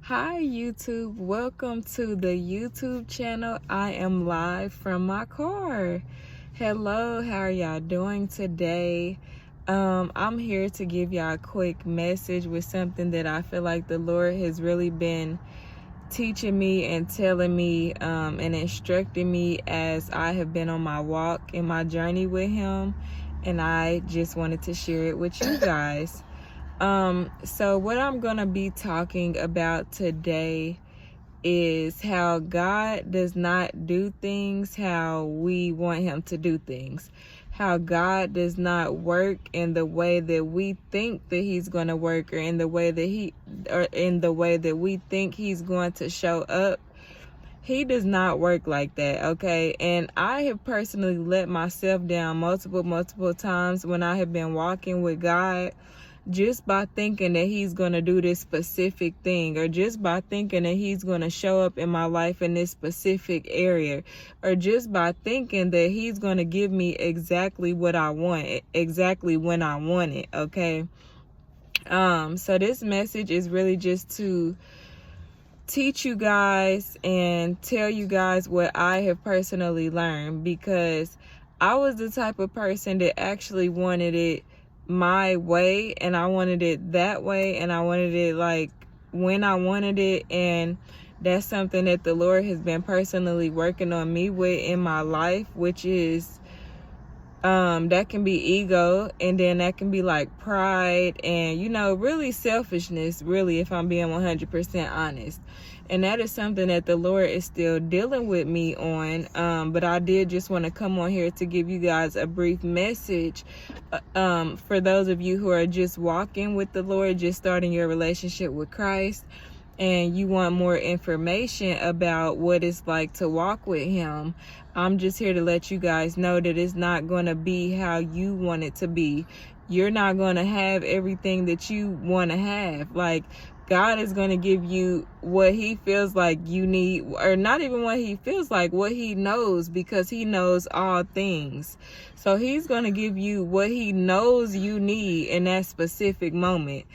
Hi YouTube, welcome to the YouTube channel. I am live from my car. Hello, how are y'all doing today? I'm here to give y'all a quick message with something that I feel like the Lord has really been teaching me and telling me and instructing me as I have been on my walk and my journey with Him, and I just wanted to share it with you guys. So what I'm gonna be talking about today is how God does not do things how we want Him to do things. How God does not work in the way that we think that He's gonna work, or in the way that we think He's going to show up. He does not work like that, okay? And I have personally let myself down multiple times when I have been walking with God, just by thinking that He's going to do this specific thing, or just by thinking that He's going to show up in my life in this specific area, or just by thinking that He's going to give me exactly what I want, exactly when I want it, okay? So this message is really just to teach you guys and tell you guys what I have personally learned, because I was the type of person that actually wanted it my way, and I wanted it that way, and I wanted it like when I wanted it. And that's something that the Lord has been personally working on me with in my life, which is that can be ego, and then that can be like pride, and really selfishness, really, if I'm being 100% honest. And that is something that the Lord is still dealing with me on. But I did just want to come on here to give you guys a brief message for those of you who are just walking with the Lord, just starting your relationship with Christ, and you want more information about what it's like to walk with Him. I'm just here to let you guys know that it's not going to be how you want it to be. You're not going to have everything that you want to have. Like, God is going to give you what He feels like you need, or not even what He feels like, what He knows, because He knows all things. So He's going to give you what He knows you need in that specific moment.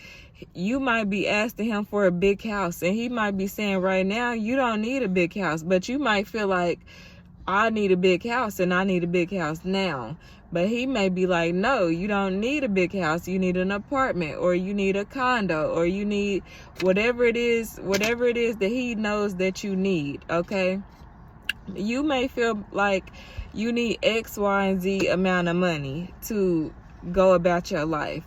You might be asking Him for a big house, and He might be saying right now, you don't need a big house, but you might feel like, I need a big house, and I need a big house now. But He may be like, no, you don't need a big house. You need an apartment, or you need a condo, or you need whatever it is that He knows that you need, okay? You may feel like you need X, Y, and Z amount of money to go about your life.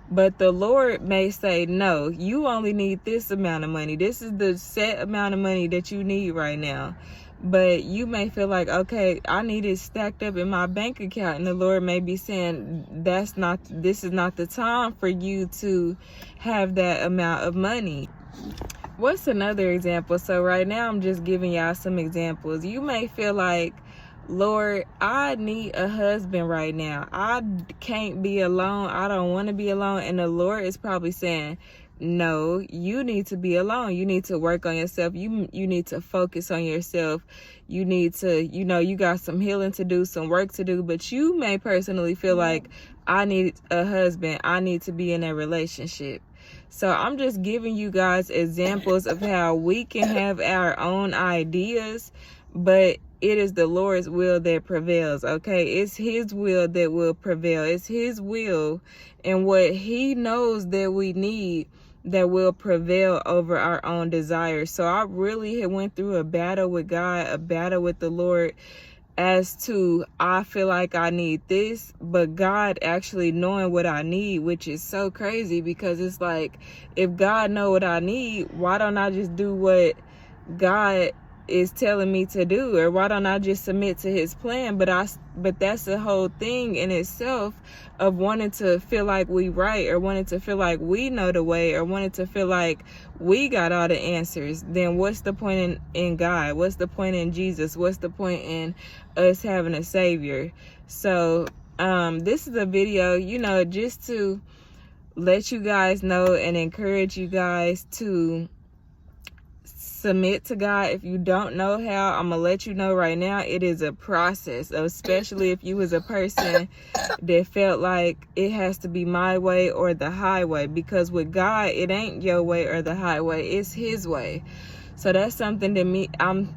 But the Lord may say, no, you only need this amount of money. This is the set amount of money that you need right now. But you may feel like, okay, I need it stacked up in my bank account. And the Lord may be saying, this is not the time for you to have that amount of money. What's another example? So right now, I'm just giving y'all some examples. You may feel like, Lord, I need a husband right now. I can't be alone. I don't want to be alone. And the Lord is probably saying, no, you need to be alone. You need to work on yourself. You need to focus on yourself. You need to, you got some healing to do, some work to do. But you may personally feel like, I need a husband. I need to be in a relationship. So I'm just giving you guys examples of how we can have our own ideas, but it is the Lord's will that prevails, okay? It's His will that will prevail. It's His will and what He knows that we need that will prevail over our own desires. So I really had went through a battle with God, a battle with the Lord, as to, I feel like I need this, but God actually knowing what I need, which is so crazy, because it's like, if God know what I need, why don't I just do what God is telling me to do? Or why don't I just submit to His plan? But that's the whole thing in itself, of wanting to feel like we right, or wanting to feel like we know the way, or wanting to feel like we got all the answers. Then what's the point in God? What's the point in Jesus? What's the point in us having a Savior? So this is a video, just to let you guys know and encourage you guys to submit to God. If you don't know how, I'm gonna let you know right now, it is a process, especially if you was a person that felt like it has to be my way or the highway, because with God, it ain't your way or the highway, it's his way. So that's something that I'm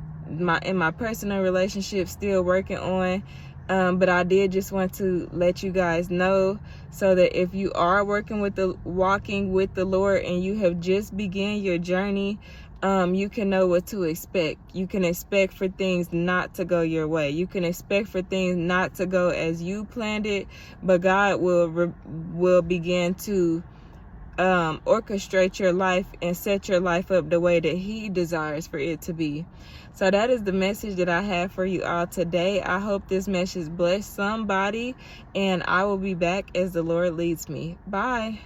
in my personal relationship still working on. But I did just want to let you guys know, so that if you are walking with the Lord and you have just begun your journey, you can know what to expect. You can expect for things not to go your way. You can expect for things not to go as you planned it, but God will begin to orchestrate your life and set your life up the way that he desires for it to be. So that is the message that I have for you all today. I hope this message blessed somebody, and I will be back as the Lord leads me. Bye.